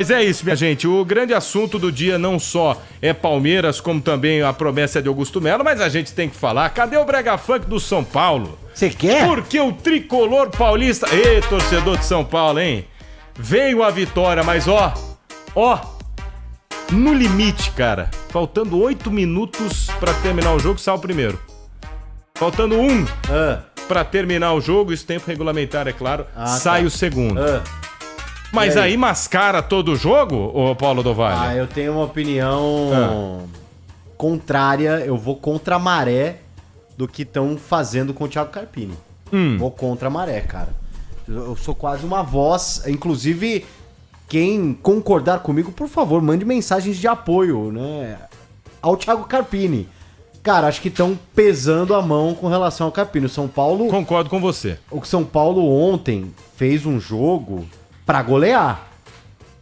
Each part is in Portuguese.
Mas é isso, minha gente. O grande assunto do dia não só é Palmeiras, como também a promessa de Augusto Melo, mas a gente tem que falar. Cadê o Brega Funk do São Paulo? Você quer? Porque o tricolor paulista... Ê, torcedor de São Paulo, hein? Veio a vitória, mas ó, no limite, cara. Faltando 8 minutos pra terminar o jogo, sai o primeiro. Faltando 1 pra terminar o jogo, isso tempo regulamentar, é claro, sai o segundo. Mas aí mascara todo o jogo, ô Paulo do Vale? Eu tenho uma opinião contrária, eu vou contra a maré do que estão fazendo com o Thiago Carpini. Vou contra a maré, cara. Eu sou quase uma voz, inclusive, quem concordar comigo, por favor, mande mensagens de apoio, né, ao Thiago Carpini. Cara, acho que estão pesando a mão com relação ao Carpini. O São Paulo... Concordo com você. O São Paulo ontem fez um jogo pra golear.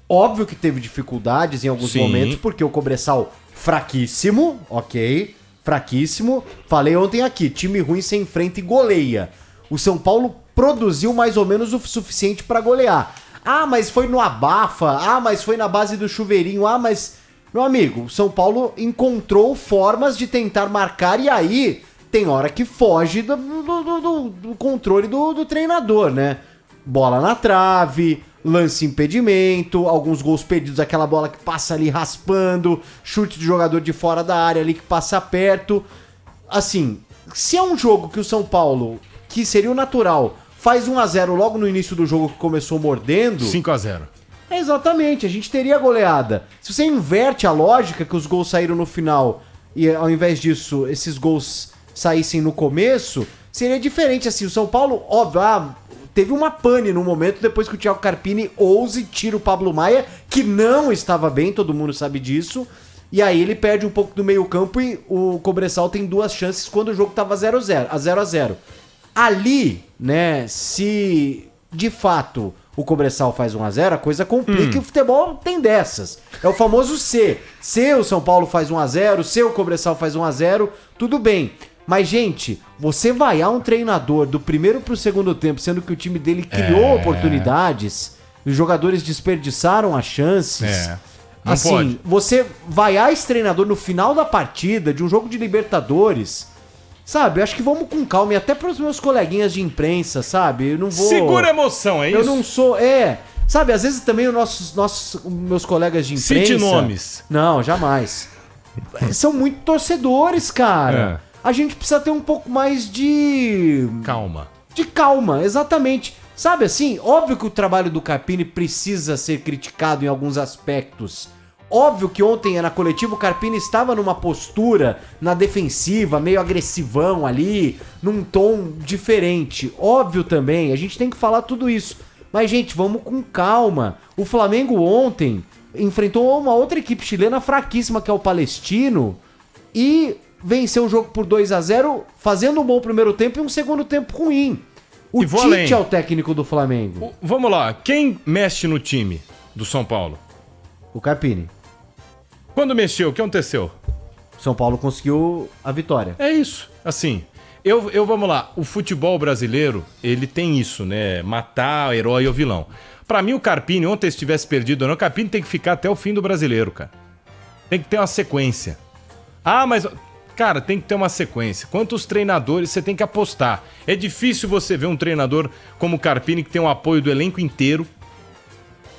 Óbvio que teve dificuldades em alguns momentos, porque o Cobressal fraquíssimo, ok? Fraquíssimo. Falei ontem aqui, time ruim se enfrenta e goleia. O São Paulo produziu mais ou menos o suficiente pra golear. Ah, mas foi no abafa. Ah, mas foi na base do chuveirinho. Ah, mas... Meu amigo, o São Paulo encontrou formas de tentar marcar e aí tem hora que foge do controle do treinador, né? Bola na trave, lance impedimento, alguns gols perdidos, aquela bola que passa ali raspando, chute de jogador de fora da área ali que passa perto. Assim, se é um jogo que o São Paulo, que seria o natural, faz 1-0 logo no início do jogo que começou mordendo... 5-0. Exatamente, a gente teria goleada. Se você inverte a lógica que os gols saíram no final e ao invés disso esses gols saíssem no começo, seria diferente assim. O São Paulo, óbvio, teve uma pane no momento depois que o Thiago Carpini ousa e tira o Pablo Maia, que não estava bem, todo mundo sabe disso. E aí ele perde um pouco do meio campo e o Cobressal tem 2 chances quando o jogo estava 0-0. Ali, né, se de fato... o Cobressal faz 1-0, a coisa complica e o futebol tem dessas. É o famoso C. Se o São Paulo faz 1-0, se o Cobressal faz 1-0, tudo bem. Mas, gente, você vaiar um treinador do primeiro pro segundo tempo, sendo que o time dele criou oportunidades, os jogadores desperdiçaram as chances. Não assim, pode. você vaiar esse treinador no final da partida, de um jogo de Libertadores... Sabe, eu acho que vamos com calma, e até pros meus coleguinhas de imprensa, sabe? Eu não vou... Segura a emoção, é isso? Eu não sou... Sabe, às vezes também meus colegas de imprensa... Cite nomes. Não, jamais. São muito torcedores, cara. A gente precisa ter um pouco mais de... Calma. De calma, exatamente. Sabe assim, óbvio que o trabalho do Carpini precisa ser criticado em alguns aspectos... Óbvio que ontem na coletiva o Carpini estava numa postura na defensiva, meio agressivão ali, num tom diferente. Óbvio também, a gente tem que falar tudo isso. Mas, gente, vamos com calma. O Flamengo ontem enfrentou uma outra equipe chilena fraquíssima, que é o Palestino, e venceu o jogo por 2-0, fazendo um bom primeiro tempo e um segundo tempo ruim. O Tite é o técnico do Flamengo. Vamos lá, quem mexe no time do São Paulo? O Carpini. Quando mexeu, o que aconteceu? São Paulo conseguiu a vitória. É isso. Assim, vamos lá. O futebol brasileiro, ele tem isso, né? Matar o herói ou vilão. Pra mim, o Carpini, ontem se tivesse perdido ou não, o Carpini tem que ficar até o fim do Brasileiro, cara. Tem que ter uma sequência. Ah, mas... Cara, tem que ter uma sequência. Quantos treinadores você tem que apostar? É difícil você ver um treinador como o Carpini, que tem o apoio do elenco inteiro,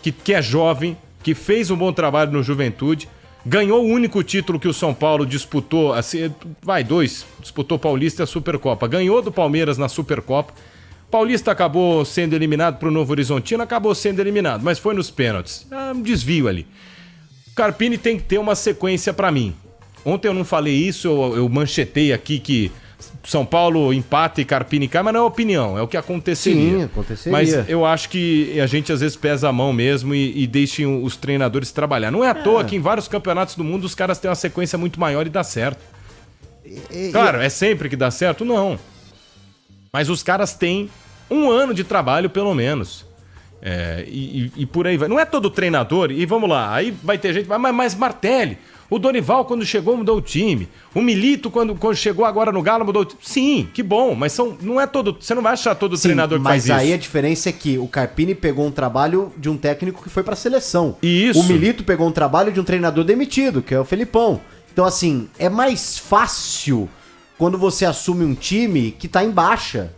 que é jovem, que fez um bom trabalho no Juventude, ganhou o único título que o São Paulo disputou, assim, disputou o Paulista e a Supercopa. Ganhou do Palmeiras na Supercopa. Paulista acabou sendo eliminado para o Novo Horizontino, acabou sendo eliminado, mas foi nos pênaltis. Um desvio ali. O Carpini tem que ter uma sequência para mim. Ontem eu não falei isso, eu manchetei aqui que São Paulo empata e Carpini cai, mas não é opinião, é o que aconteceria. Sim, aconteceria. Mas eu acho que a gente às vezes pesa a mão mesmo e deixa os treinadores trabalhar. Não é à toa que em vários campeonatos do mundo os caras têm uma sequência muito maior e dá certo. Claro, é sempre que dá certo? Não. Mas os caras têm 1 ano de trabalho pelo menos. E por aí vai. Não é todo treinador, e vamos lá, aí vai ter gente, mas Martelli... O Dorival, quando chegou, mudou o time. O Milito, quando chegou agora no Galo, mudou o time. Sim, que bom, mas não é todo. Você não vai achar todo treinador que faz isso. Mas aí a diferença é que o Carpini pegou um trabalho de um técnico que foi pra seleção. Isso. O Milito pegou um trabalho de um treinador demitido, que é o Felipão. Então, assim, é mais fácil quando você assume um time que tá em baixa.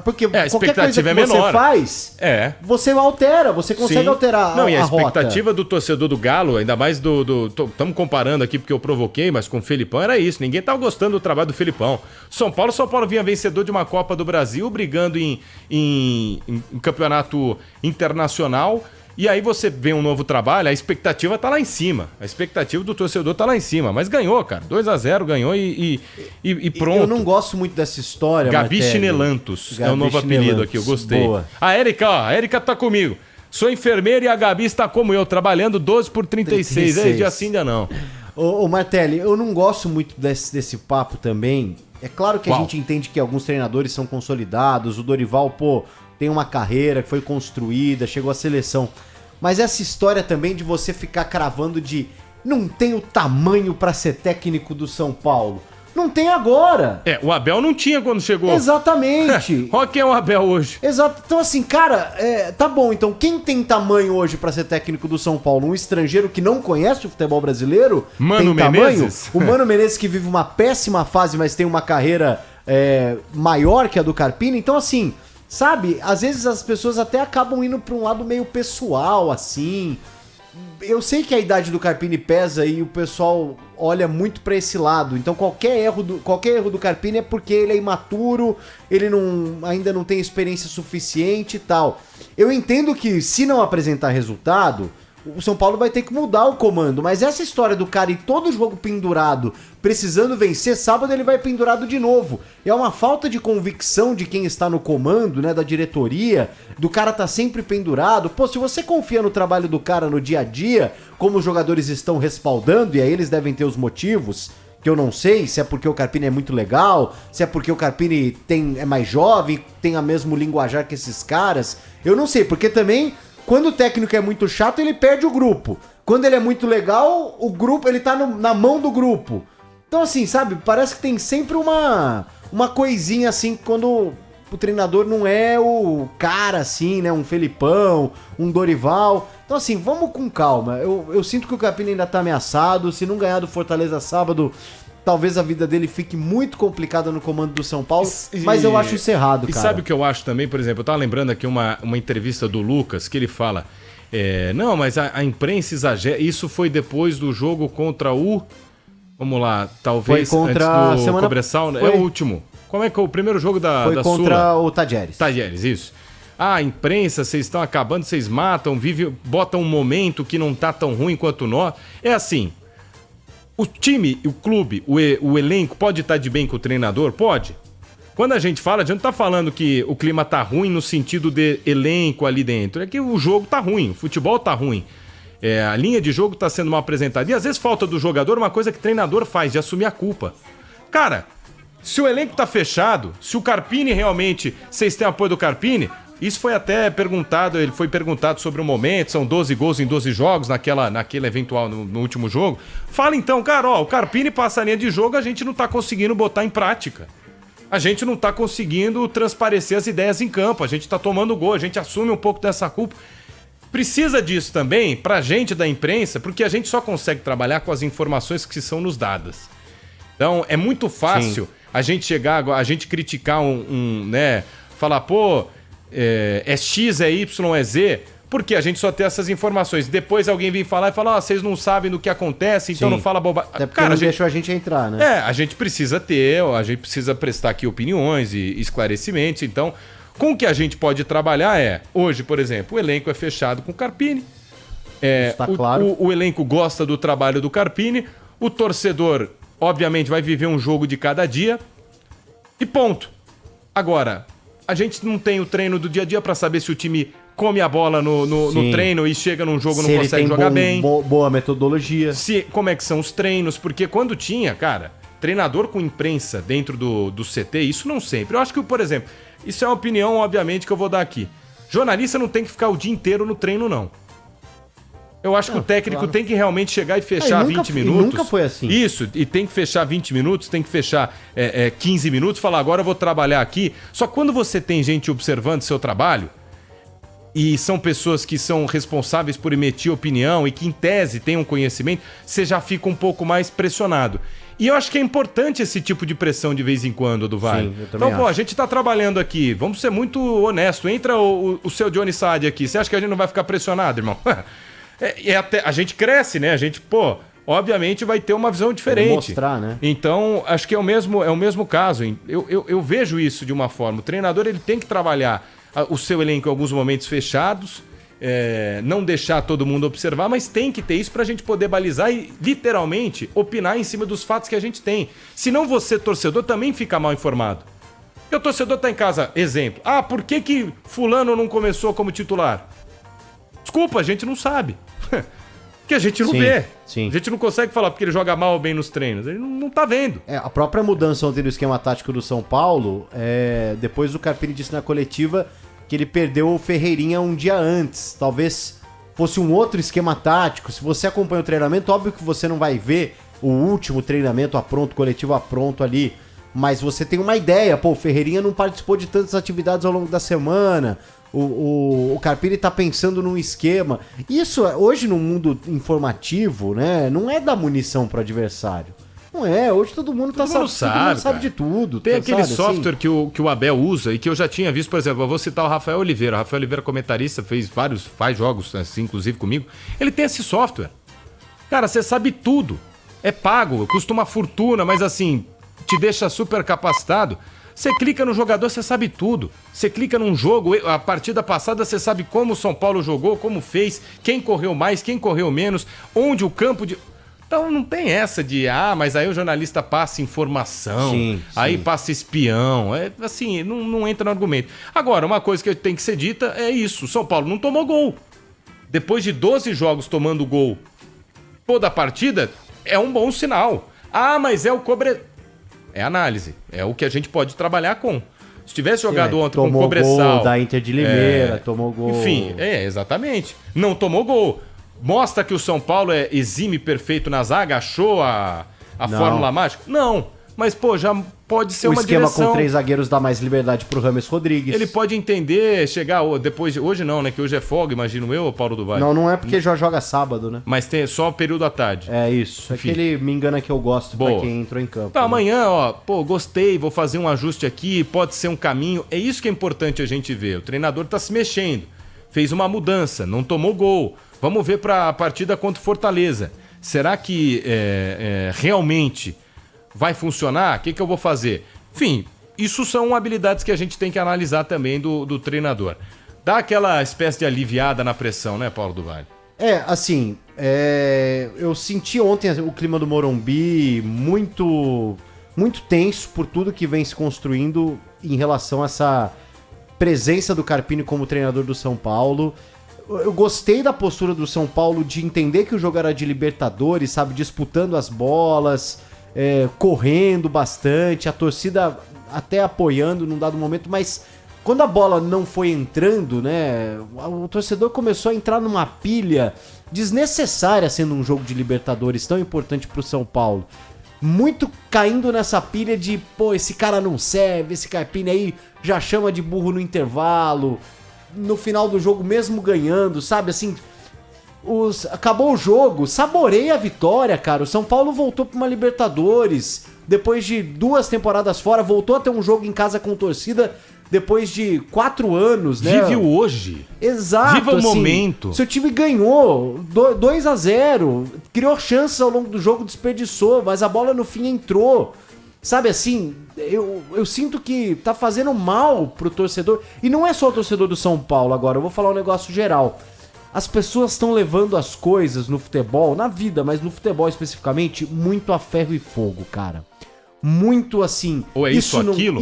Porque a qualquer coisa que expectativa é você menor. faz, você altera, você consegue Sim. alterar Não, e a rota. expectativa do torcedor do Galo, ainda mais estamos comparando aqui porque eu provoquei, mas com o Felipão era isso. Ninguém tava gostando do trabalho do Felipão. São Paulo vinha vencedor de uma Copa do Brasil, brigando em campeonato internacional. E aí você vê um novo trabalho, a expectativa tá lá em cima. A expectativa do torcedor tá lá em cima. Mas ganhou, cara. 2-0, ganhou e pronto. Eu não gosto muito dessa história, Gabi Martelli. Chinelantos é o novo apelido aqui, eu gostei. Boa. A Érica tá comigo. Sou enfermeira e a Gabi está como eu, trabalhando 12 por 36. É dia sim, dia não. Ô Martelli, eu não gosto muito desse papo também. É claro que a gente entende que alguns treinadores são consolidados. O Dorival, tem uma carreira que foi construída, chegou à seleção. Mas essa história também de você ficar cravando não tem o tamanho pra ser técnico do São Paulo. Não tem agora. O Abel não tinha quando chegou. Exatamente. Olha quem é o Abel hoje. Exato. Então assim, cara, tá bom. Então quem tem tamanho hoje pra ser técnico do São Paulo? Um estrangeiro que não conhece o futebol brasileiro? Mano tem Menezes? Tamanho? O Mano Menezes que vive uma péssima fase, mas tem uma carreira maior que a do Carpini. Então assim... Sabe, às vezes as pessoas até acabam indo pra um lado meio pessoal, assim. Eu sei que a idade do Carpini pesa e o pessoal olha muito pra esse lado. Então qualquer erro do Carpini é porque ele é imaturo, ele ainda não tem experiência suficiente e tal. Eu entendo que se não apresentar resultado, o São Paulo vai ter que mudar o comando. Mas essa história do cara ir todo jogo pendurado, precisando vencer, sábado ele vai pendurado de novo. É uma falta de convicção de quem está no comando, né, da diretoria, do cara tá sempre pendurado. Se você confia no trabalho do cara no dia a dia, como os jogadores estão respaldando, e aí eles devem ter os motivos, que eu não sei, se é porque o Carpini é muito legal, se é porque o Carpini é mais jovem, tem a mesmo linguajar que esses caras, eu não sei, porque também... Quando o técnico é muito chato, ele perde o grupo. Quando ele é muito legal, o grupo, ele tá na mão do grupo. Então, assim, sabe? Parece que tem sempre uma coisinha assim, quando o treinador não é o cara, assim, né? Um Felipão, um Dorival. Então, assim, vamos com calma. Eu sinto que o Carpini ainda tá ameaçado. Se não ganhar do Fortaleza sábado... Talvez a vida dele fique muito complicada no comando do São Paulo, mas eu acho isso errado, cara. E sabe o que eu acho também? Por exemplo, eu tava lembrando aqui uma entrevista do Lucas, que ele fala, não, mas a imprensa exagera, isso foi depois do jogo contra o... Vamos lá, talvez foi contra antes do Cobressal, foi... é o último. Como é que é o primeiro jogo da Sula? Foi contra o Tadieres. Tadieres, isso. A imprensa, vocês estão acabando, vocês matam, botam um momento que não tá tão ruim quanto nós. É assim... O time, o clube, o elenco pode estar de bem com o treinador? Pode. Quando a gente não tá falando que o clima tá ruim no sentido de elenco ali dentro. É que o jogo tá ruim, o futebol tá ruim. A linha de jogo tá sendo mal apresentada. E às vezes falta do jogador uma coisa que o treinador faz, de assumir a culpa. Cara, se o elenco tá fechado, se o Carpini realmente... Vocês têm apoio do Carpini... Isso foi até perguntado, ele foi perguntado sobre o momento, são 12 gols em 12 jogos, naquele eventual, no último jogo. Fala então, cara, o Carpini passa a linha de jogo, a gente não tá conseguindo botar em prática. A gente não tá conseguindo transparecer as ideias em campo, a gente tá tomando gol, a gente assume um pouco dessa culpa. Precisa disso também, pra gente da imprensa, porque a gente só consegue trabalhar com as informações que são nos dadas. Então, é muito fácil a gente chegar, a gente criticar falar, é X, é Y, é Z, porque a gente só tem essas informações. Depois alguém vem falar e fala, vocês não sabem do que acontece, então não fala bobagem. Até porque não deixou a gente entrar, né? A gente precisa prestar aqui opiniões e esclarecimentos. Então, com o que a gente pode trabalhar hoje, por exemplo, o elenco é fechado com o Carpini. Está claro. O elenco gosta do trabalho do Carpini, o torcedor, obviamente, vai viver um jogo de cada dia e ponto. Agora... A gente não tem o treino do dia a dia pra saber se o time come a bola no treino e chega num jogo e não consegue jogar bem. Boa metodologia. Como é que são os treinos, porque quando tinha, cara, treinador com imprensa dentro do CT, isso não sempre. Eu acho que, por exemplo, isso é uma opinião, obviamente, que eu vou dar aqui. Jornalista não tem que ficar o dia inteiro no treino, não. Eu acho que o técnico tem que realmente chegar e fechar 20 minutos. Nunca foi assim. Isso, e tem que fechar 20 minutos, tem que fechar 15 minutos, falar agora eu vou trabalhar aqui. Só que quando você tem gente observando seu trabalho, e são pessoas que são responsáveis por emitir opinião e que, em tese, têm um conhecimento, você já fica um pouco mais pressionado. E eu acho que é importante esse tipo de pressão de vez em quando, do Vale. Sim, eu também então, pô, a gente tá trabalhando aqui, vamos ser muito honestos. Entra o seu Johnny Saad aqui, você acha que a gente não vai ficar pressionado, irmão? Até, a gente cresce, né? A gente, pô, obviamente vai ter uma visão diferente. Mostrar, né? Então, acho que é o mesmo caso. Eu vejo isso de uma forma. O treinador ele tem que trabalhar o seu elenco em alguns momentos fechados, não deixar todo mundo observar, mas tem que ter isso pra gente poder balizar e, literalmente, opinar em cima dos fatos que a gente tem. Senão você, torcedor, também fica mal informado. Porque o torcedor tá em casa, exemplo. Ah, por que fulano não começou como titular? Desculpa, a gente não sabe. Porque a gente não vê. Sim. A gente não consegue falar porque ele joga mal ou bem nos treinos. Ele não tá vendo. A própria mudança ontem do esquema tático do São Paulo, depois o Carpini disse na coletiva que ele perdeu o Ferreirinha um dia antes. Talvez fosse um outro esquema tático. Se você acompanha o treinamento, óbvio que você não vai ver o último treinamento coletivo pronto ali. Mas você tem uma ideia. Pô, o Ferreirinha não participou de tantas atividades ao longo da semana. O Carpini tá pensando num esquema. Isso, hoje no mundo informativo, né, não é dar munição pro adversário. Não é, hoje todo mundo sabe de tudo. Tem aquele sabe, software assim? que o Abel usa e que eu já tinha visto, por exemplo, eu vou citar o Rafael Oliveira. O Rafael Oliveira, comentarista, faz jogos, assim, inclusive comigo. Ele tem esse software. Cara, você sabe tudo. É pago, custa uma fortuna, mas assim, te deixa super capacitado. Você clica no jogador, você sabe tudo. Você clica num jogo, a partida passada você sabe como o São Paulo jogou, como fez, quem correu mais, quem correu menos, onde o campo de... Então não tem essa de, mas aí o jornalista passa informação, aí passa espião, assim, não entra no argumento. Agora, uma coisa que tem que ser dita é isso, o São Paulo não tomou gol. Depois de 12 jogos tomando gol toda a partida, é um bom sinal. Mas é o É análise, é o que a gente pode trabalhar com. Se tivesse jogado ontem com o Cobressal... Tomou gol da Inter de Limeira, tomou gol... Enfim, exatamente. Não tomou gol. Mostra que o São Paulo é exime perfeito na zaga, achou a fórmula mágica? Não, mas pô, já pode ser uma direção... O esquema com 3 zagueiros dá mais liberdade pro Rames Rodrigues. Ele pode entender, chegar depois... Hoje não, né? Que hoje é folga, imagino eu, Paulo do Vale. Não é porque já joga sábado, né? Mas tem só período à tarde. É isso. Enfim. É que ele me engana que eu gosto pra quem entrou em campo. Tá, né? Amanhã, gostei, vou fazer um ajuste aqui, pode ser um caminho. É isso que é importante a gente ver. O treinador tá se mexendo, fez uma mudança, não tomou gol. Vamos ver pra partida contra o Fortaleza. Será que realmente vai funcionar? O que eu vou fazer? Enfim, isso são habilidades que a gente tem que analisar também do treinador. Dá aquela espécie de aliviada na pressão, né, Paulo do Vale? Eu senti ontem o clima do Morumbi muito, muito tenso por tudo que vem se construindo em relação a essa presença do Carpini como treinador do São Paulo. Eu gostei da postura do São Paulo de entender que o jogo era de Libertadores, sabe? Disputando as bolas, correndo bastante, a torcida até apoiando num dado momento, mas quando a bola não foi entrando, né? O torcedor começou a entrar numa pilha desnecessária sendo um jogo de Libertadores tão importante pro São Paulo. Muito caindo nessa pilha de, esse cara não serve, esse Carpini aí já chama de burro no intervalo... No final do jogo, mesmo ganhando, sabe, assim, acabou o jogo, saboreia a vitória, cara. O São Paulo voltou para uma Libertadores, depois de 2 temporadas fora, voltou a ter um jogo em casa com torcida, depois de 4 anos, né? Vive o hoje. Exato. Viva o momento. Seu time ganhou 2-0, criou chances ao longo do jogo, desperdiçou, mas a bola no fim entrou. Sabe assim, eu sinto que tá fazendo mal pro torcedor. E não é só o torcedor do São Paulo agora, eu vou falar um negócio geral. As pessoas estão levando as coisas no futebol, na vida, mas no futebol especificamente, muito a ferro e fogo, cara. Muito assim... Ou isso não, aquilo?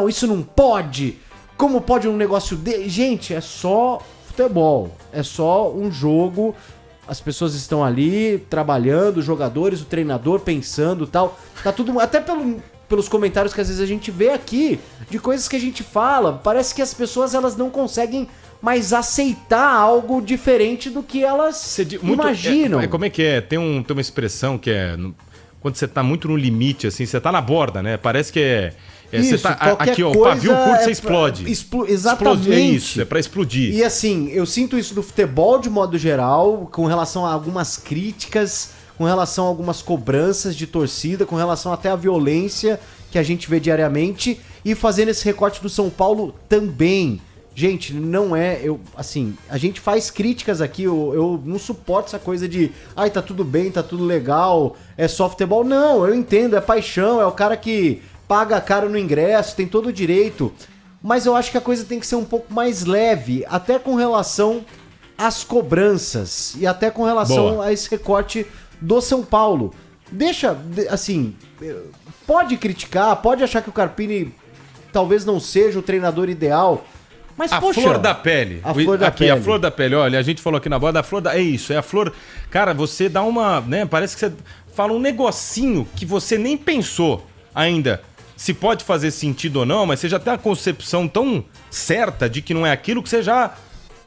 Isso não pode. Como pode um negócio de... Gente, é só futebol. É só um jogo... As pessoas estão ali trabalhando, os jogadores, o treinador pensando e tal. Tá tudo... Até pelos comentários que às vezes a gente vê aqui, de coisas que a gente fala, parece que as pessoas elas não conseguem mas aceitar algo diferente do que elas imaginam. Como é que é? Tem uma expressão que é... Quando você tá muito no limite, assim, você tá na borda, né? Parece que isso, você tá aqui, ó, o pavio curto, você explode. Exatamente. É isso, é pra explodir. E assim, eu sinto isso do futebol de modo geral, com relação a algumas críticas, com relação a algumas cobranças de torcida, com relação até à violência que a gente vê diariamente, e fazendo esse recorte do São Paulo também. Gente, não é... a gente faz críticas aqui, eu não suporto essa coisa de ai, tá tudo bem, tá tudo legal, é só futebol. Não, eu entendo, é paixão, é o cara que paga caro no ingresso, tem todo o direito. Mas eu acho que a coisa tem que ser um pouco mais leve, até com relação às cobranças e até com relação a esse recorte do São Paulo. Deixa, assim, pode criticar, pode achar que o Carpini talvez não seja o treinador ideal, mas, poxa, flor da pele. A flor da pele. A flor da pele. Olha, a gente falou aqui na borda, é isso, é a flor... Cara, você dá uma... né? Parece que você fala um negocinho que você nem pensou ainda se pode fazer sentido ou não, mas você já tem uma concepção tão certa de que não é aquilo que você já...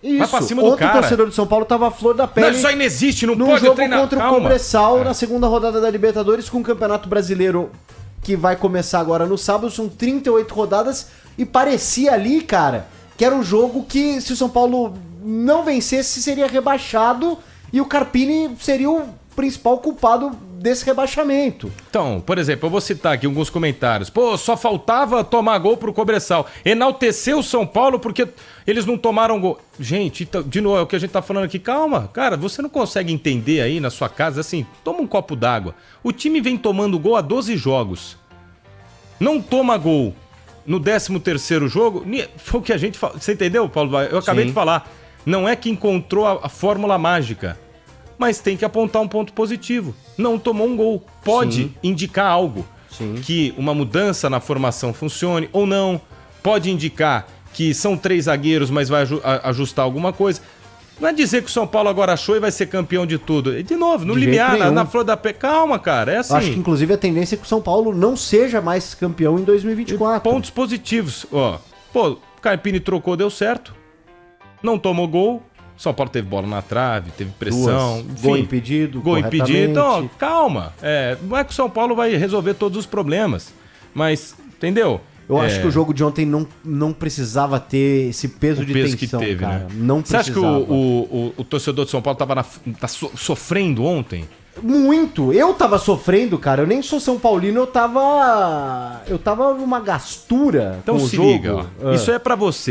Isso. Vai pra cima do cara. O torcedor do São Paulo tava a flor da pele. Não, isso aí não existe, não num pode jogo treinar. Contra o Cobressal, na segunda rodada da Libertadores, com o Campeonato Brasileiro que vai começar agora no sábado. São 38 rodadas e parecia ali, cara, que era um jogo que, se o São Paulo não vencesse, seria rebaixado e o Carpini seria o principal culpado desse rebaixamento. Então, por exemplo, eu vou citar aqui alguns comentários. Pô, só faltava tomar gol pro Cobressal. Enalteceu o São Paulo porque eles não tomaram gol. Gente, de novo, é o que a gente tá falando aqui. Calma, cara, você não consegue entender aí na sua casa, assim, toma um copo d'água. O time vem tomando gol há 12 jogos. Não toma gol no 13º jogo. Foi o que a gente falou. Você entendeu, Paulo? Eu acabei de falar. Não é que encontrou a fórmula mágica. Mas tem que apontar um ponto positivo. Não tomou um gol. Pode indicar algo. Que uma mudança na formação funcione ou não. Pode indicar que são 3 zagueiros, mas vai ajustar alguma coisa. Não é dizer que o São Paulo agora achou e vai ser campeão de tudo. E de novo, no limiar, na flor da pé. Calma, cara, é assim. Eu acho que inclusive a tendência é que o São Paulo não seja mais campeão em 2024. Pontos positivos. Ó, pô, o Carpini trocou, deu certo. Não tomou gol. São Paulo teve bola na trave, teve pressão. Enfim, gol impedido. Gol impedido. Então, calma. Não é que o São Paulo vai resolver todos os problemas. Mas, entendeu? Eu acho que o jogo de ontem não precisava ter esse peso de tensão, que teve, cara. Né? Não precisava. Você acha que o torcedor de São Paulo tá sofrendo ontem? Muito. Eu tava sofrendo, cara. Eu nem sou São Paulino, eu tava numa gastura então com o se jogo. liga, ó. Isso é pra você.